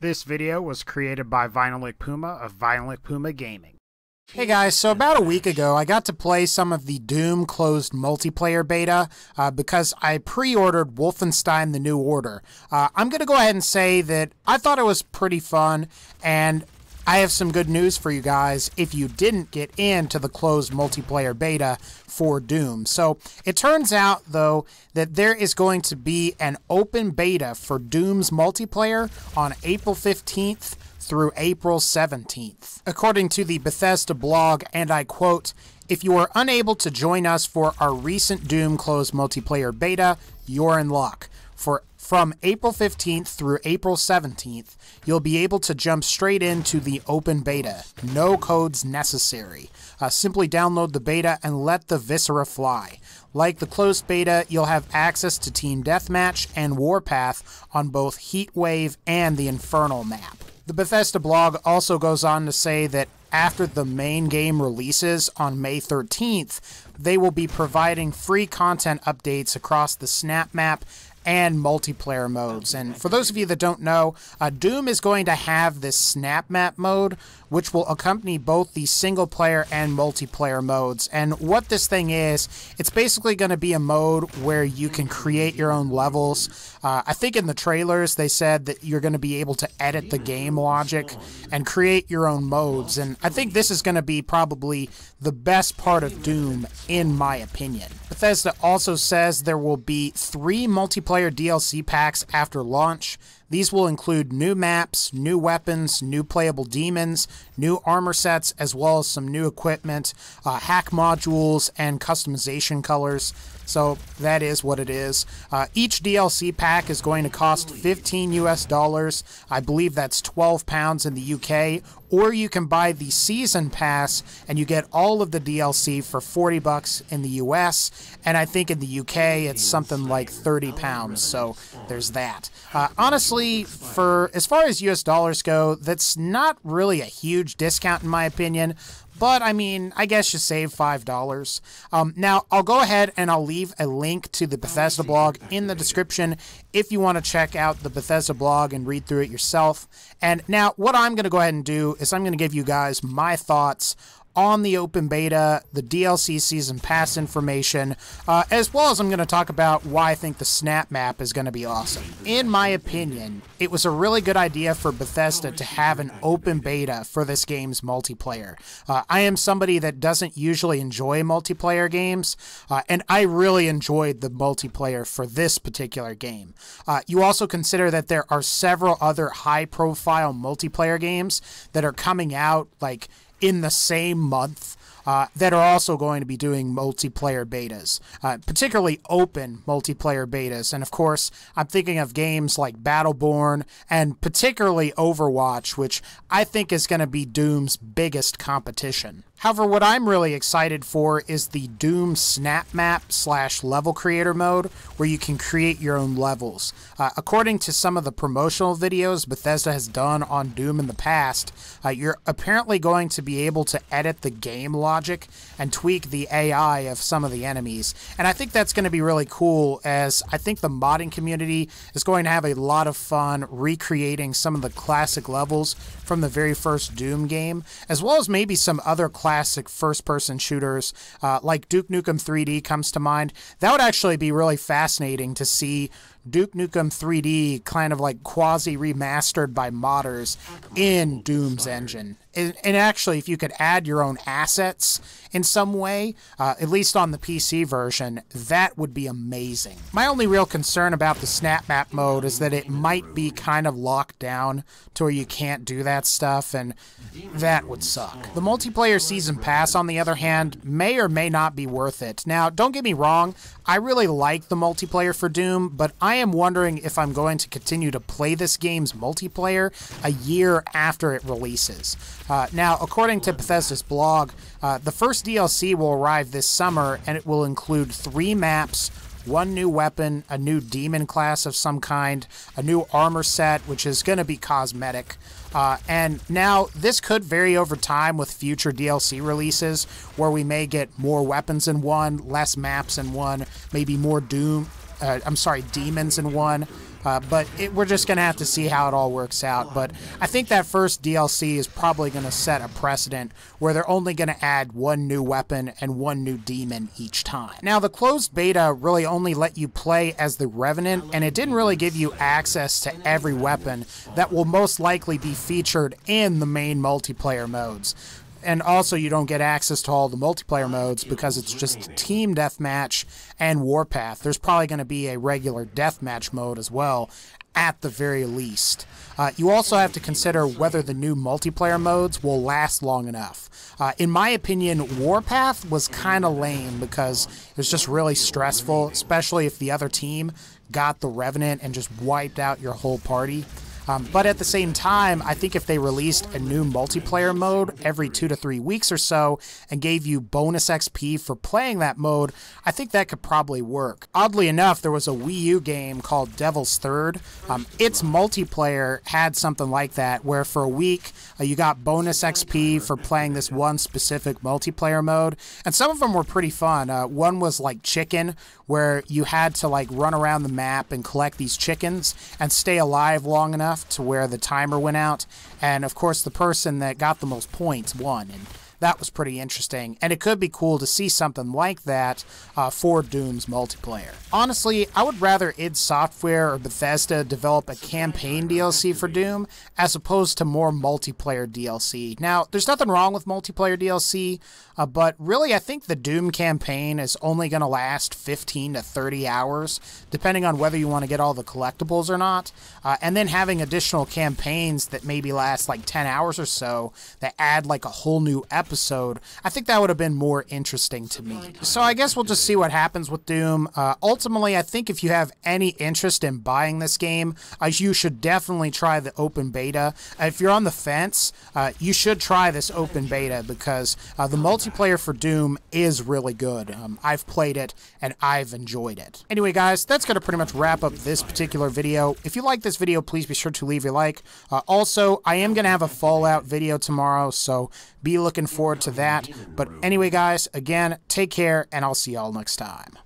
This video was created by VinylicPuma of VinylicPumaGaming. Hey guys, so about a week ago I got to play some of the Doom closed multiplayer beta because I pre-ordered Wolfenstein: The New Order. I'm going to go ahead and say that I thought it was pretty fun, and I have some good news for you guys if you didn't get into the closed multiplayer beta for Doom. So it turns out, though, that there is going to be an open beta for Doom's multiplayer on April 15th through April 17th. According to the Bethesda blog, and I quote, "If you are unable to join us for our recent Doom closed multiplayer beta, you're in luck. From April 15th through April 17th, you'll be able to jump straight into the open beta. No codes necessary. Simply download the beta and let the viscera fly. Like the closed beta, you'll have access to Team Deathmatch and Warpath on both Heatwave and the Infernal map." The Bethesda blog also goes on to say that after the main game releases on May 13th, they will be providing free content updates across the Snap map and multiplayer modes. And for those of you that don't know, Doom is going to have this Snap map mode, which will accompany both the single player and multiplayer modes. And what this thing is, it's basically going to be a mode where you can create your own levels. I think in the trailers they said that you're going to be able to edit the game logic and create your own modes. And I think this is going to be probably the best part of Doom, in my opinion. Bethesda also says there will be 3 multiplayer DLC packs after launch. These will include new maps, new weapons, new playable demons, new armor sets, as well as some new equipment, hack modules, and customization colors. So that is what it is. Each DLC pack is going to cost $15 US. I believe that's £12 in the UK. Or you can buy the season pass and you get all of the DLC for $40 in the US. And I think in the UK it's something like £30. So there's that. Honestly, for as far as US dollars go, that's not really a huge discount in my opinion. But, I mean, I guess you save $5. Now, I'll go ahead and I'll leave a link to the Bethesda blog in the description if you want to check out the Bethesda blog and read through it yourself. And now, what I'm going to go ahead and do is I'm going to give you guys my thoughts on the open beta, the DLC season pass information, as well as I'm going to talk about why I think the Snap map is going to be awesome. In my opinion, it was a really good idea for Bethesda to have an open beta for this game's multiplayer. I am somebody that doesn't usually enjoy multiplayer games, and I really enjoyed the multiplayer for this particular game. You also consider that there are several other high-profile multiplayer games that are coming out, like, in the same month that are also going to be doing multiplayer betas, particularly open multiplayer betas. And of course, I'm thinking of games like Battleborn and particularly Overwatch, which I think is going to be Doom's biggest competition. However, what I'm really excited for is the Doom Snap Map / level creator mode, where you can create your own levels. According to some of the promotional videos Bethesda has done on Doom in the past, you're apparently going to be able to edit the game logic and tweak the AI of some of the enemies. And I think that's going to be really cool, as I think the modding community is going to have a lot of fun recreating some of the classic levels from the very first Doom game, as well as maybe some other classic first-person shooters, like Duke Nukem 3D comes to mind. That would actually be really fascinating to see Duke Nukem 3D kind of like quasi-remastered by modders in Doom's engine. And actually, if you could add your own assets in some way, at least on the PC version, that would be amazing. My only real concern about the Snap Map mode is that it might be kind of locked down to where you can't do that stuff, and that would suck. The multiplayer season pass, on the other hand, may or may not be worth it. Now, don't get me wrong, I really like the multiplayer for Doom, but I am wondering if I'm going to continue to play this game's multiplayer a year after it releases. Now, according to Bethesda's blog, the first DLC will arrive this summer, and it will include 3 maps, 1 new weapon, a new demon class of some kind, a new armor set, which is going to be cosmetic. And now, this could vary over time with future DLC releases, where we may get more weapons in one, less maps in one, maybe more demons in one, but we're just going to have to see how it all works out. But I think that first DLC is probably going to set a precedent where they're only going to add one new weapon and one new demon each time. Now, the closed beta really only let you play as the Revenant, and it didn't really give you access to every weapon that will most likely be featured in the main multiplayer modes. And also, you don't get access to all the multiplayer modes because it's just Team Deathmatch and Warpath. There's probably going to be a regular Deathmatch mode as well, at the very least. You also have to consider whether the new multiplayer modes will last long enough. In my opinion, Warpath was kind of lame because it was just really stressful, especially if the other team got the Revenant and just wiped out your whole party. But at the same time, I think if they released a new multiplayer mode every 2 to 3 weeks or so and gave you bonus XP for playing that mode, I think that could probably work. Oddly enough, there was a Wii U game called Devil's Third. Its multiplayer had something like that, where for a week you got bonus XP for playing this one specific multiplayer mode, and some of them were pretty fun. One was like Chicken, where you had to like run around the map and collect these chickens and stay alive long enough to where the timer went out, and of course the person that got the most points won, and that was pretty interesting, and it could be cool to see something like that for Doom's multiplayer. Honestly, I would rather id Software or Bethesda develop a campaign DLC for Doom as opposed to more multiplayer DLC. Now, there's nothing wrong with multiplayer DLC, but really I think the Doom campaign is only going to last 15 to 30 hours, depending on whether you want to get all the collectibles or not, and then having additional campaigns that maybe last like 10 hours or so that add like a whole new episode. I think that would have been more interesting to me. So I guess we'll just see what happens with Doom. Ultimately, I think if you have any interest in buying this game, you should definitely try the open beta. If you're on the fence, you should try this open beta because the multiplayer for Doom is really good. I've played it and I've enjoyed it. Anyway, guys, that's going to pretty much wrap up this particular video. If you like this video, please be sure to leave a like. Also, I am going to have a Fallout video tomorrow, so be looking forward to that. But anyway, guys, again, take care, and I'll see y'all next time.